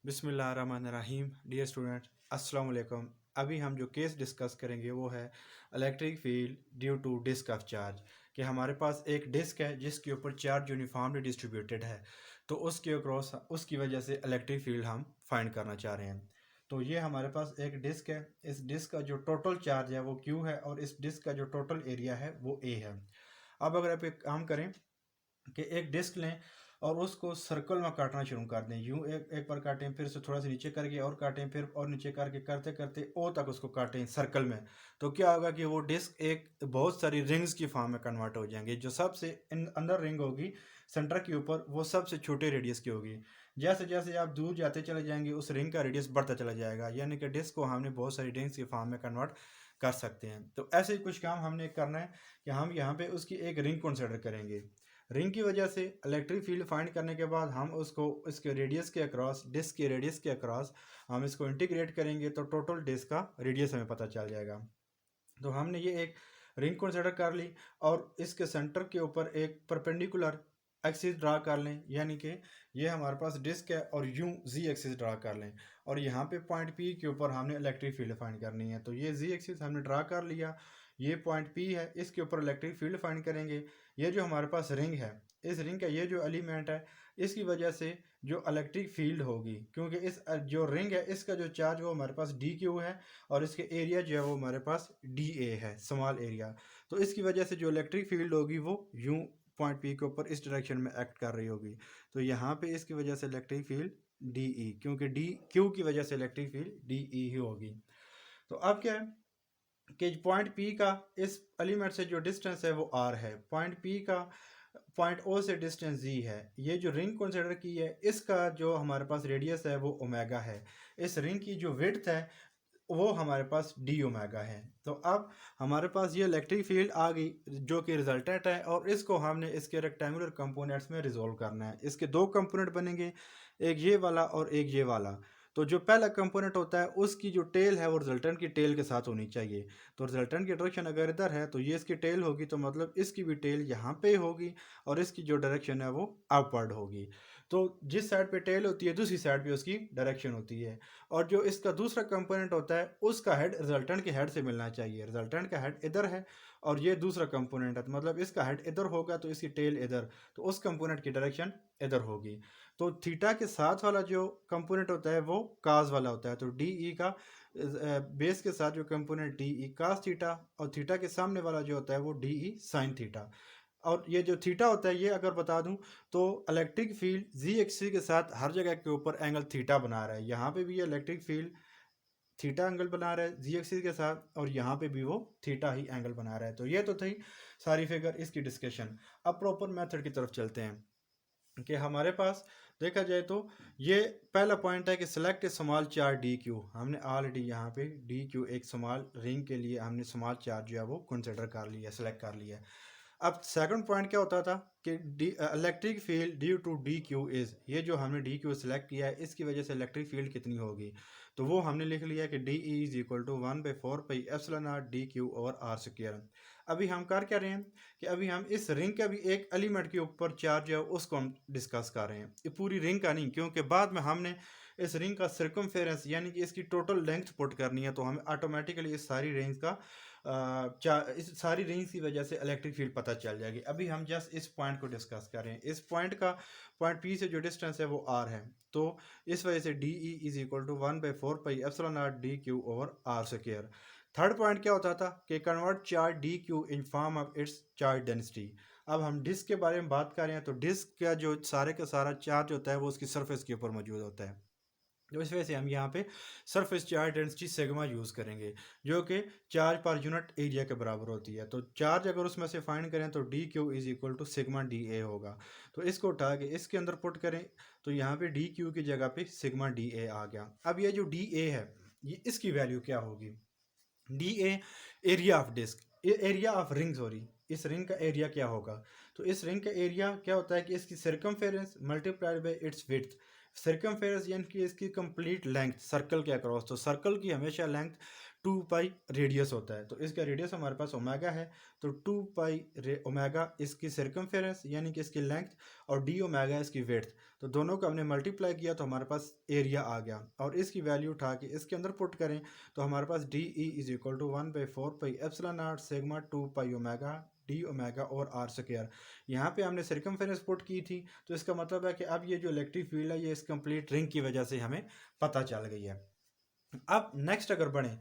बिस्मिल्लाहिर्रहमानिर्रहीम। Dear student, अस्सलाम वालेकुम। अभी हम जो केस डिस्कस करेंगे वो है electric field due to disc of charge. कि हमारे पास एक डिस्क है जिसके ऊपर चार्ज यूनिफॉर्मली डिस्ट्रीब्यूटेड है, तो उसके अक्रॉस उसकी वजह से इलेक्ट्रिक फील्ड हम फाइंड करना चाह रहे हैं। तो ये हमारे पास एक डिस्क है, इस डिस्क का जो टोटल चार्ज है वो Q है और इस डिस्क का जो टोटल एरिया है वो A है। अब अगर आप एक काम करें कि एक डिस्क लें और उसको सर्कल में काटना शुरू कर दें, यूं एक बार काटें, फिर से थोड़ा सा नीचे करके और काटें, फिर और नीचे करके करते करते ओ तक उसको काटें सर्कल में, तो क्या होगा कि वो डिस्क एक बहुत सारी रिंग्स की फॉर्म में कन्वर्ट हो जाएंगे। जो सबसे अंदर रिंग होगी सेंटर के ऊपर वो सबसे छोटे रेडियस की होगी। जैसे जैसे आप दूर जाते चले जाएंगे उस रिंग का रेडियस बढ़ता चला जाएगा, यानी कि डिस्क को हमने बहुत सारी रिंग्स की फॉर्म में कन्वर्ट कर सकते हैं। तो ऐसे ही कुछ काम हमने करना है कि हम यहाँ पे उसकी एक रिंग कंसिडर करेंगे। रिंग की वजह से इलेक्ट्रिक फील्ड फाइंड करने के बाद हम उसको इसके रेडियस के अक्रॉस, डिस्क के रेडियस के अक्रॉस हम इसको इंटीग्रेट करेंगे तो टोटल डिस्क का रेडियस हमें पता चल जाएगा। तो हमने ये एक रिंग कंसिडर कर ली और इसके सेंटर के ऊपर एक परपेंडिकुलर एक्सिस ड्रा कर लें, यानी कि ये हमारे पास डिस्क है और यूं जी एक्सिस ड्रा कर लें और यहाँ पे पॉइंट पी के ऊपर हमने इलेक्ट्रिक फील्ड फाइंड करनी है। तो ये जी एक्सिस हमने ड्रा कर लिया, ये पॉइंट पी है, इसके ऊपर इलेक्ट्रिक फील्ड फाइंड करेंगे। ये जो हमारे पास रिंग है, इस रिंग का ये जो एलिमेंट है इसकी वजह से जो इलेक्ट्रिक फील्ड होगी, क्योंकि इस जो रिंग है इसका जो चार्ज वो हमारे पास डी क्यू है और इसके एरिया जो है वो हमारे पास डी ए है, स्मॉल एरिया। तो इसकी वजह से जो इलेक्ट्रिक फील्ड होगी वो यूं पॉइंट पी के ऊपर इस डायरेक्शन में एक्ट कर रही होगी। तो यहाँ पे इसकी वजह से इलेक्ट्रिक फील्ड डी ई, क्योंकि डी क्यू की वजह से इलेक्ट्रिक फील्ड डी ई ही होगी। तो अब क्या है कि पॉइंट पी का इस एलिमेंट से जो डिस्टेंस है वो आर है, पॉइंट पी का पॉइंट ओ से डिस्टेंस जी है। ये जो रिंग कंसिडर की है इसका जो हमारे पास रेडियस है वो ओमेगा है। इस रिंग की जो विड्थ है वो हमारे पास डी ओमेगा है। तो अब हमारे पास ये इलेक्ट्रिक फील्ड आ गई जो कि रिजल्टेंट है और इसको हमने इसके रेक्टेंगुलर कंपोनेंट्स में रिजोल्व करना है। इसके दो कंपोनेंट बनेंगे, एक ये वाला और एक ये वाला। तो जो पहला कंपोनेंट होता है उसकी जो टेल है वो रिजल्टेंट की टेल के साथ होनी चाहिए। तो रिजल्टेंट की डायरेक्शन अगर इधर है तो ये इसकी टेल होगी, तो मतलब इसकी भी टेल यहाँ पे होगी और इसकी जो डायरेक्शन है वो अपवर्ड होगी। तो जिस साइड पे टेल होती है दूसरी साइड पे उसकी डायरेक्शन होती है। और जो इसका दूसरा कंपोनेंट होता है उसका हेड रिजल्टेंट के हेड से मिलना चाहिए। रिजल्टेंट का हेड इधर है और ये दूसरा कंपोनेंट है, तो मतलब इसका हेड इधर होगा तो इसकी टेल इधर, तो उस कंपोनेंट की डायरेक्शन इधर होगी। तो थीटा के साथ वाला जो कंपोनेंट होता है वो काज वाला होता है। तो डी ई का बेस के साथ जो component D E cos theta और थीटा के सामने वाला जो होता है वो डी ई साइन थीटा। और ये जो थीटा होता है ये अगर बता दूं तो इलेक्ट्रिक फील्ड जी एक्सिस के साथ हर जगह के ऊपर एंगल थीटा बना रहा है। यहाँ पे भी ये इलेक्ट्रिक फील्ड थीटा एंगल बना रहा है जी एक्सिस के साथ और यहाँ पे भी वो थीटा ही एंगल बना रहा है। तो ये तो थी सारी फिगर इसकी डिस्कशन। अब प्रॉपर मेथड की तरफ चलते हैं कि हमारे पास देखा जाए तो ये पहला पॉइंट है कि सिलेक्ट ए स्मॉल चार्ज डी क्यू। हमने ऑलरेडी यहाँ पे डी क्यू एक स्मॉल रिंग के लिए हमने स्मॉल चार्ज जो है वो कंसिडर कर लिया, सेलेक्ट कर लिया। अब सेकंड पॉइंट क्या होता था कि electric field due to D Q is, ये जो हमने डी क्यू सेलेक्ट किया है इसकी वजह से इलेक्ट्रिक फील्ड कितनी होगी। तो वो हमने लिख लिया कि D E is equal to 1/4 pi epsilon naught D Q over R square. अभी हम कर क्या रहे हैं कि अभी हम इस रिंग का भी एक एलिमेंट के ऊपर चार्ज है उसको हम डिस्कस कर रहे हैं, ये पूरी रिंग का नहीं, क्योंकि बाद में हमने इस रिंग का सर्कमफेरेंस यानी कि इसकी टोटल लेंथ पुट करनी है। तो हमें ऑटोमेटिकली इस सारी रेंज का इस सारी रेंज की वजह से इलेक्ट्रिक फील्ड पता चल जाएगी। अभी हम जस्ट इस पॉइंट को डिस्कस कर रहे हैं। इस पॉइंट का पॉइंट पी से जो डिस्टेंस है वो आर है, तो इस वजह से D E is equal to 1/4 pi epsilon naught D Q over R square. Third point क्या होता था कि convert charge D Q in form of its charge density. अब हम डिस्क के बारे में बात कर रहे हैं, तो डिस्क का जो सारे का सारा चार्ज होता है वो उसकी सरफेस के ऊपर मौजूद होता है। तो इस वजह से हम यहाँ पे surface charge density sigma use करेंगे जो कि चार्ज पर यूनिट एरिया के बराबर होती है। तो चार्ज अगर उसमें से फाइंड करें तो D Q is equal to sigma D A होगा। तो इसको उठा के इसके अंदर पुट करें तो यहाँ पे डी क्यू की जगह पे सिग्मा डी ए आ गया। अब ये जो डी ए है ये इसकी वैल्यू क्या होगी, D A area of disc, area of ring, sorry इस रिंग का एरिया क्या होगा। तो इस रिंग का एरिया क्या होता है कि इसकी circumference multiplied by it's width. Circumference यानी कि इसकी कंप्लीट लेंथ सर्कल के अक्रॉस, तो सर्कल की हमेशा लेंथ 2 पाई रेडियस होता है, तो इसका रेडियस हमारे पास ओमेगा है, तो 2 पाई ओमेगा इसकी सर्कमफेरेंस यानी कि इसकी लेंथ और डी ओमेगा इसकी विड्थ, तो दोनों को हमने मल्टीप्लाई किया तो हमारे पास एरिया आ गया। और इसकी वैल्यू उठा के इसके अंदर पुट करें तो हमारे पास D E is equal to 1/4 pi epsilon not sigma 2 pi omega D omega और आर स्क्वायर। यहाँ पे हमने सर्कमफेरेंस पुट की थी, तो इसका मतलब है कि अब ये जो इलेक्ट्रिक फील्ड है ये इस कंप्लीट रिंग की वजह से हमें पता चल गई है। अब नेक्स्ट अगर बढ़ें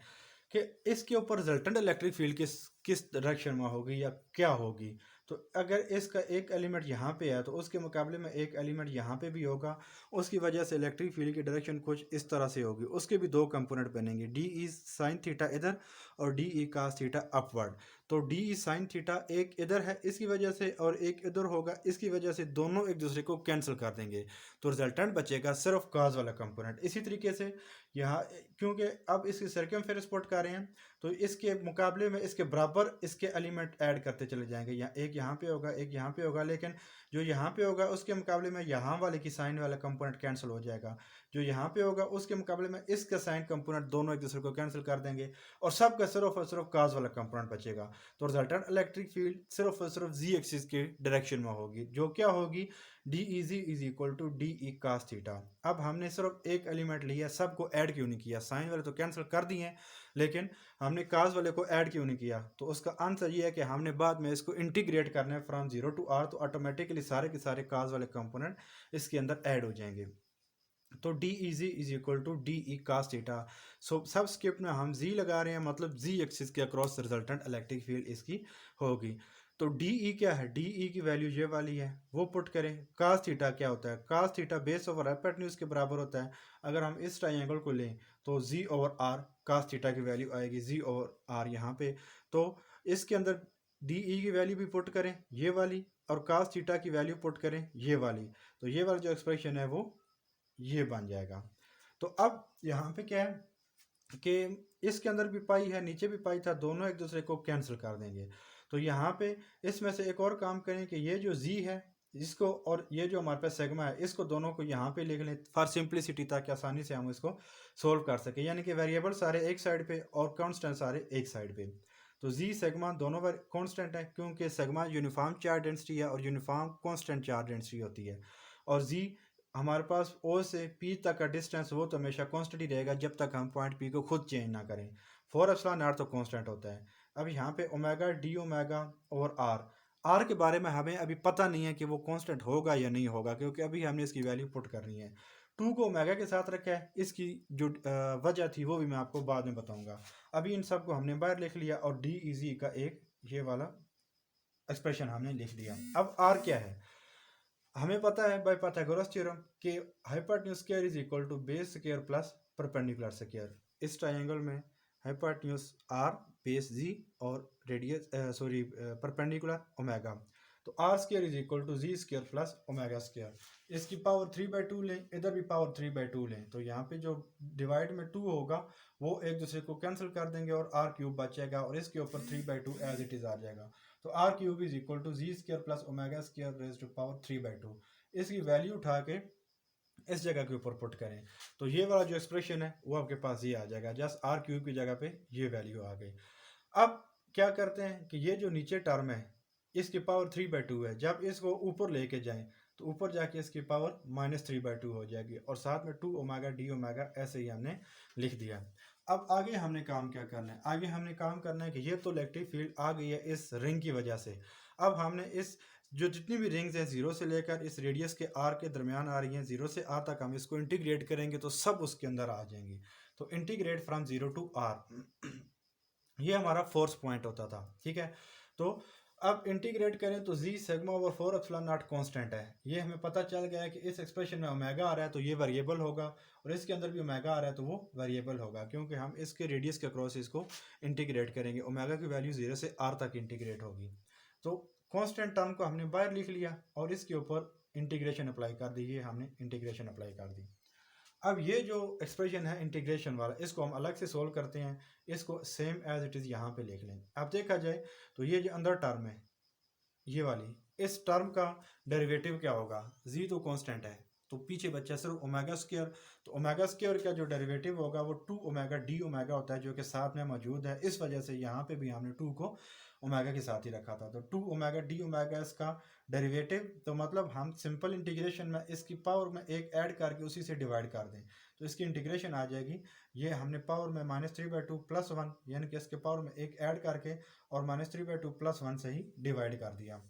कि इसके ऊपर रिजल्टेंट इलेक्ट्रिक फील्ड किस डायरेक्शन में होगी या क्या होगी, तो अगर इसका एक एलिमेंट यहाँ पे है तो उसके मुकाबले में एक एलिमेंट यहाँ पे भी होगा, उसकी वजह से इलेक्ट्रिक फील्ड की डायरेक्शन कुछ इस तरह से होगी। उसके भी दो कंपोनेंट बनेंगे, डी ई साइन थीटा इधर और D E cos theta upward. तो डी ई साइन थीटा एक इधर है इसकी वजह से और एक इधर होगा, इसकी वजह से दोनों एक दूसरे को कैंसिल कर देंगे, तो रिजल्टेंट बचेगा सिर्फ काज वाला कंपोनेंट। इसी तरीके से यहाँ क्योंकि अब इसकी सर्कमफेरेंस पुट कर रहे हैं तो इसके मुकाबले में इसके बराबर इसके एलिमेंट ऐड करते चले जाएंगे, या एक यहाँ पे होगा एक यहाँ पे होगा, लेकिन जो यहाँ पे होगा उसके मुकाबले में यहाँ वाले की साइन वाला कंपोनेंट कैंसिल हो जाएगा, जो यहाँ पे होगा उसके मुकाबले में इसका साइन कंपोनेंट दोनों एक दूसरे को कैंसिल कर देंगे और सबका सिर्फ और सिर्फ काज वाला कंपोनेंट बचेगा। तो रिजल्टेंट इलेक्ट्रिक फील्ड सिर्फ और सिर्फ जी एक्सिस के डायरेक्शन में होगी, जो क्या होगी D E ji is equal to D E cos theta. अब हमने सिर्फ एक एलिमेंट लिया, सबको ऐड क्यों नहीं किया, साइन वाले तो कैंसिल कर दिए लेकिन हमने काज वाले को ऐड क्यों नहीं किया, तो उसका आंसर ये है कि हमने बाद में इसको इंटीग्रेट करना है फ्रॉम 0 टू आर, तो ऑटोमेटिकली सारे के सारे काज वाले कंपोनेंट इसके अंदर ऐड हो जाएंगे। तो D E ji is equal to D E cos theta. So subscript में हम जी लगा रहे हैं, मतलब जी एक्सिस के अक्रॉस रिजल्टेंट इलेक्ट्रिक फील्ड इसकी होगी। तो डी ई क्या है, डी ई की वैल्यू ये वाली है वो पुट करें। कास थीटा क्या होता है, cos theta base over hypotenuse के बराबर होता है। अगर हम इस ट्राइंगल को लें तो जी ओवर आर कास थीटा की वैल्यू आएगी जी ओवर आर यहाँ पे, तो इसके अंदर डी ई की वैल्यू भी पुट करें ये वाली और कास थीटा की वैल्यू पुट करें ये वाली, तो ये वाला जो एक्सप्रेशन है वो ये बन जाएगा। तो अब यहाँ पे क्या है कि इसके अंदर भी पाई है नीचे भी पाई था, दोनों एक दूसरे को कैंसिल कर देंगे। तो यहाँ पे इसमें से एक और काम करें कि ये जो जी है इसको और ये जो हमारे पास सेगमा है इसको दोनों को यहाँ पे लिख लें फॉर सिंप्लिसिटी, ताकि आसानी से हम इसको सोल्व कर सकें, यानी कि वेरिएबल सारे एक साइड पे और कॉन्स्टेंट सारे एक साइड पे। तो जी सेगमा दोनों कॉन्स्टेंट है क्योंकि सेगमा यूनिफॉर्म चार्ज डेंसिटी है और यूनिफॉर्म कॉन्स्टेंट चार्ज डेंसिटी होती है, और जी हमारे पास ओ से पी तक का डिस्टेंस वो तो हमेशा कांस्टेंट ही रहेगा जब तक हम पॉइंट पी को खुद चेंज ना करें। 4 एप्सिलॉन आर तो कांस्टेंट होता है। अब यहाँ पे ओमेगा डी ओमेगा और आर के बारे में हमें अभी पता नहीं है कि वो कांस्टेंट होगा या नहीं होगा, क्योंकि अभी हमने इसकी वैल्यू पुट करनी है। 2 को ओमेगा के साथ रखा है, इसकी जो वजह थी वो भी मैं आपको बाद में बताऊंगा। अभी इन सब को हमने बाहर लिख लिया और डी इजी का एक ये वाला एक्सप्रेशन हमने लिख दिया। अब आर क्या है, हमें पता है बाय पाइथागोरस थ्योरम कि hypotenuse square is equal to base square plus perpendicular square. इस ट्रायंगल में हाइपोटेन्यूज आर बेस जी और रेडियस परपेंडिकुलर ओमेगा, तो R square is equal to z square plus omega square. इसकी power 3/2 लें, इधर भी power 3/2 लें, तो यहाँ पे जो डिवाइड में 2 होगा वो एक दूसरे को कैंसिल कर देंगे और आर क्यूब बचेगा और इसके ऊपर 3/2 एज इट इज आ जाएगा। तो R cube is equal to z square plus omega square raise to power 3/2। इसकी वैल्यू उठा के इस जगह के ऊपर पुट करें तो ये वाला जो एक्सप्रेशन है वो आपके पास ये आ जाएगा, जस्ट आर क्यूब की जगह पे ये वैल्यू आ गई। अब क्या करते हैं कि ये जो नीचे टर्म है इसकी पावर 3/2 है, जब इसको ऊपर लेके जाएं तो ऊपर जाके इसकी पावर -3/2 हो जाएगी और साथ में 2 ओमेगा डी ओमेगा ऐसे ही हमने लिख दिया। अब आगे हमने काम क्या करना है, आगे हमने काम करना है कि ये तो इलेक्ट्रिक फील्ड आ गई है इस रिंग की वजह से। अब हमने इस जो जितनी भी रिंग्स हैं 0 से लेकर इस रेडियस के आर के दरमियान आ रही हैं, 0 से आर तक हम इसको इंटीग्रेट करेंगे तो सब उसके अंदर आ जाएंगी। तो इंटीग्रेट फ्रॉम 0 टू आर ये हमारा फोर्स पॉइंट होता था, ठीक है। तो अब इंटीग्रेट करें तो Z sigma over 4 epsilon not constant है, ये हमें पता चल गया है कि इस एक्सप्रेशन में ओमेगा आ रहा है तो ये वेरिएबल होगा और इसके अंदर भी ओमेगा आ रहा है तो वो वेरिएबल होगा, क्योंकि हम इसके रेडियस के क्रॉस इसको इंटीग्रेट करेंगे। ओमेगा की वैल्यू 0 से आर तक इंटीग्रेट होगी। तो कांस्टेंट टर्म को हमने बाहर लिख लिया और इसके ऊपर इंटीग्रेशन अप्लाई कर दी, ये हमने इंटीग्रेशन अप्लाई कर दी। अब ये जो एक्सप्रेशन है इंटीग्रेशन वाला इसको हम अलग से सोल्व करते हैं, इसको सेम एज इट इज़ यहाँ पे लिख लें। अब देखा जाए तो ये जो अंदर टर्म है ये वाली, इस टर्म का डेरिवेटिव क्या होगा, जी तो कांस्टेंट है तो पीछे बचा सिर्फ ओमेगा स्क्वायर। तो ओमेगा स्क्वायर का जो डेरिवेटिव होगा वो 2 ओमेगा डी ओमेगा होता है, जो कि साथ में मौजूद है। इस वजह से यहाँ पे भी हमने 2 को ओमेगा के साथ ही रखा था। तो 2 ओमेगा डी ओमेगा इसका डेरिवेटिव, तो मतलब हम सिंपल इंटीग्रेशन में इसकी पावर में एक ऐड करके उसी से डिवाइड कर दें तो इसकी इंटीग्रेशन आ जाएगी। ये हमने पावर में -3/2 + 1 यानी कि इसके पावर में एक ऐड करके और -3/2 + 1 से ही डिवाइड कर दिया।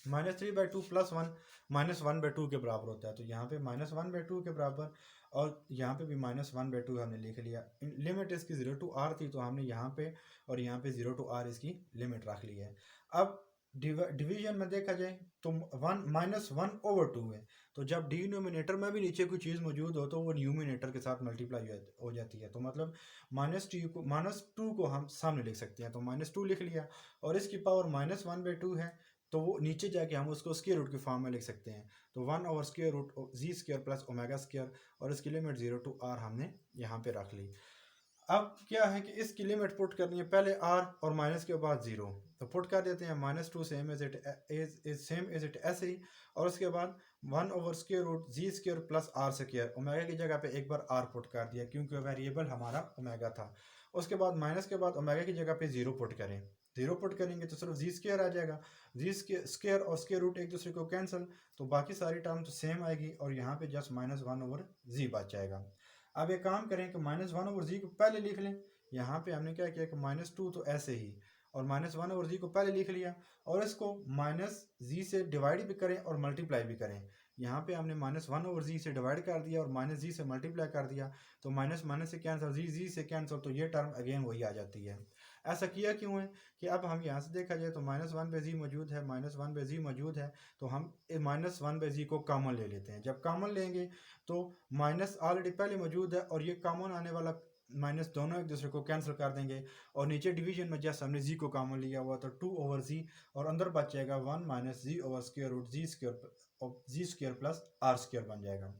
-3/2 + 1 -1/2 के बराबर होता है। तो यहाँ पे -1/2 के बराबर और यहाँ पे भी -1/2 हमने लिख लिया। लिमिट इसकी 0 to r थी, तो हमने यहाँ पे और यहाँ पे 0 to r इसकी लिमिट रख ली है। अब डिवीजन में देखा जाए तो 1 -1/2 है। तो जब डिनोमिनेटर में भी नीचे कोई चीज़ मौजूद हो तो वो न्यूमिनेटर के साथ मल्टीप्लाई हो जाती है। तो मतलब -2 को हम सामने लिख सकते हैं, तो -2 लिख लिया और इसकी पावर -1/2 है, तो वो नीचे जाके हम उसको स्क्वायर रूट की फॉर्म में लिख सकते हैं। तो 1/√z² + ओमेगा² और इसकी लिमिट 0 to r हमने यहाँ पे रख ली। अब क्या है कि इसकी लिमिट पुट करनी है, पहले r और माइनस के बाद 0, तो पुट कर देते हैं -2 सेम एज इट ऐसे ही, और उसके बाद 1/√z² + r²। ओमेगा की जगह पे एक बार r पुट कर दिया क्योंकि वेरिएबल हमारा ओमेगा था। उसके बाद माइनस के बाद ओमेगा की जगह पे 0 पुट करें। 0 पुट करेंगे तो सिर्फ z² आ जाएगा। z² और स्क्वायर रूट एक दूसरे को कैंसिल, तो बाकी सारी टर्म तो सेम आएगी और यहाँ पे जस्ट -1/z बच जाएगा। अब एक काम करें कि -1/z को पहले लिख लें। यहाँ पे हमने क्या किया कि -2 तो ऐसे ही और -1/z को पहले लिख लिया और इसको -z से डिवाइड भी करें और मल्टीप्लाई भी करें। यहाँ पे हमने -1/z से डिवाइड कर दिया और -z से मल्टीप्लाई कर दिया, तो माइनस माइनस से कैंसिल, z से कैंसिल, तो ये टर्म अगेन वही आ जाती है। ऐसा किया क्यों है कि अब हम यहाँ से देखा जाए तो -1/z मौजूद है, -1/z मौजूद है, तो हम -1/z को कॉमन ले लेते हैं। जब कॉमन लेंगे तो माइनस ऑलरेडी पहले मौजूद है और ये कॉमन आने वाला माइनस दोनों एक दूसरे को कैंसिल कर देंगे और नीचे डिवीजन में जैसे हमने z को कॉमन लिया हुआ तो 2/z और अंदर बच जाएगा 1 - z/√z² + r² बन जाएगा।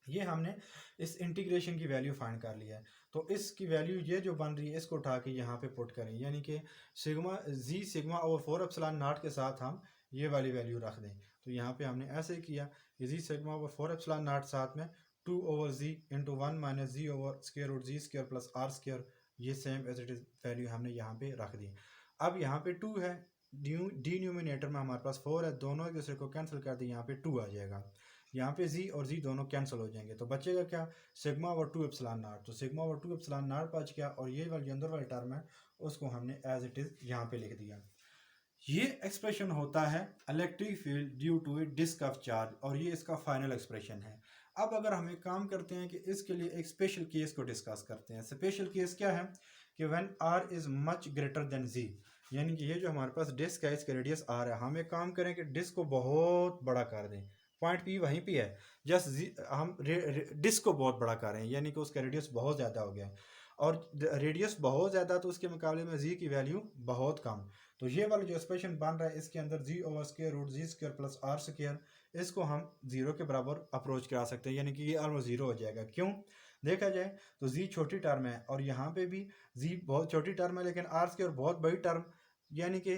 ये हमने इस इंटीग्रेशन की वैल्यू फाइंड कर लिया है। तो इसकी वैल्यू ये जो बन रही है इसको उठा के यहाँ पे पुट करें, यानी कि z/4ε0 के साथ हम ये वाली वैल्यू रख दें। तो यहाँ पे हमने ऐसे ही किया कि z/4ε0 साथ में 2/z × 1 - z/√z² + r², ये same as it is value हमने यहाँ पे रख दी। अब यहाँ पे 2 है, डिनोमिनेटर में हमारे पास 4 है, दोनों एक दूसरे को कैंसिल कर दी, यहाँ पे 2 आ जाएगा। यहाँ पे z और z दोनों कैंसिल हो जाएंगे, तो बचेगा क्या, σ/2ε0। तो σ/2ε0 बच गया और ये वाली अंदर वाली टर्म है उसको हमने एज इट इज यहाँ पे लिख दिया। ये एक्सप्रेशन होता है electric field due to a disc of charge और ये इसका फाइनल एक्सप्रेशन है। अब अगर हम एक काम करते हैं कि इसके लिए एक स्पेशल केस को डिस्कस करते हैं। स्पेशल केस क्या है कि when r is much greater than z, यानी कि ये जो हमारे पास डिस्क है इसका रेडियस r है, हम एक काम करें कि डिस्क को बहुत बड़ा कर दें, पॉइंट P वहीं पे है, जस्ट हम डिस्क को बहुत बड़ा कर रहे हैं, यानी कि उसका रेडियस बहुत ज़्यादा हो गया और रेडियस बहुत ज़्यादा तो उसके मुकाबले में z की वैल्यू बहुत कम। तो ये वाला जो एक्सप्रेशन बन रहा है इसके अंदर z/√z² + r², इसको हम 0 के बराबर अप्रोच करा सकते हैं, यानी कि ये ऑलमोस्ट 0 हो जाएगा। क्यों देखा जाए तो z छोटी टर्म है और यहाँ पे भी z बहुत छोटी टर्म है, लेकिन r² बहुत बड़ी टर्म, यानी कि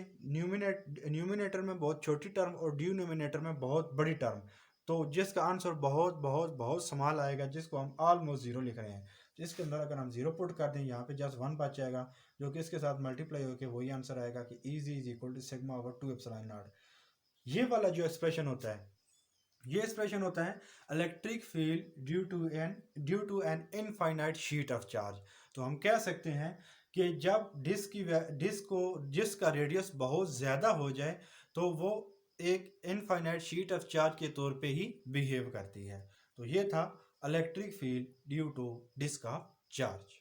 न्यूमिनेटर में बहुत छोटी टर्म और डिनोमिनेटर में बहुत बड़ी टर्म, तो जिसका आंसर बहुत बहुत बहुत स्मॉल आएगा, जिसको हम ऑलमोस्ट 0 लिख रहे हैं। जिसके अंदर अगर हम 0 पुट कर दें यहाँ पे जस्ट 1 बच जाएगा, जो कि इसके साथ मल्टीप्लाई होकर वही आंसर आएगा कि EZ = σ/2ε0। ये वाला जो एक्सप्रेशन होता है, ये एक्सप्रेशन होता है electric field due to an infinite sheet of charge. तो हम कह सकते हैं कि जब डिस्क का रेडियस बहुत ज़्यादा हो जाए तो वो एक इनफाइनाइट शीट ऑफ चार्ज के तौर पे ही बिहेव करती है। तो ये था electric field due to disc of charge.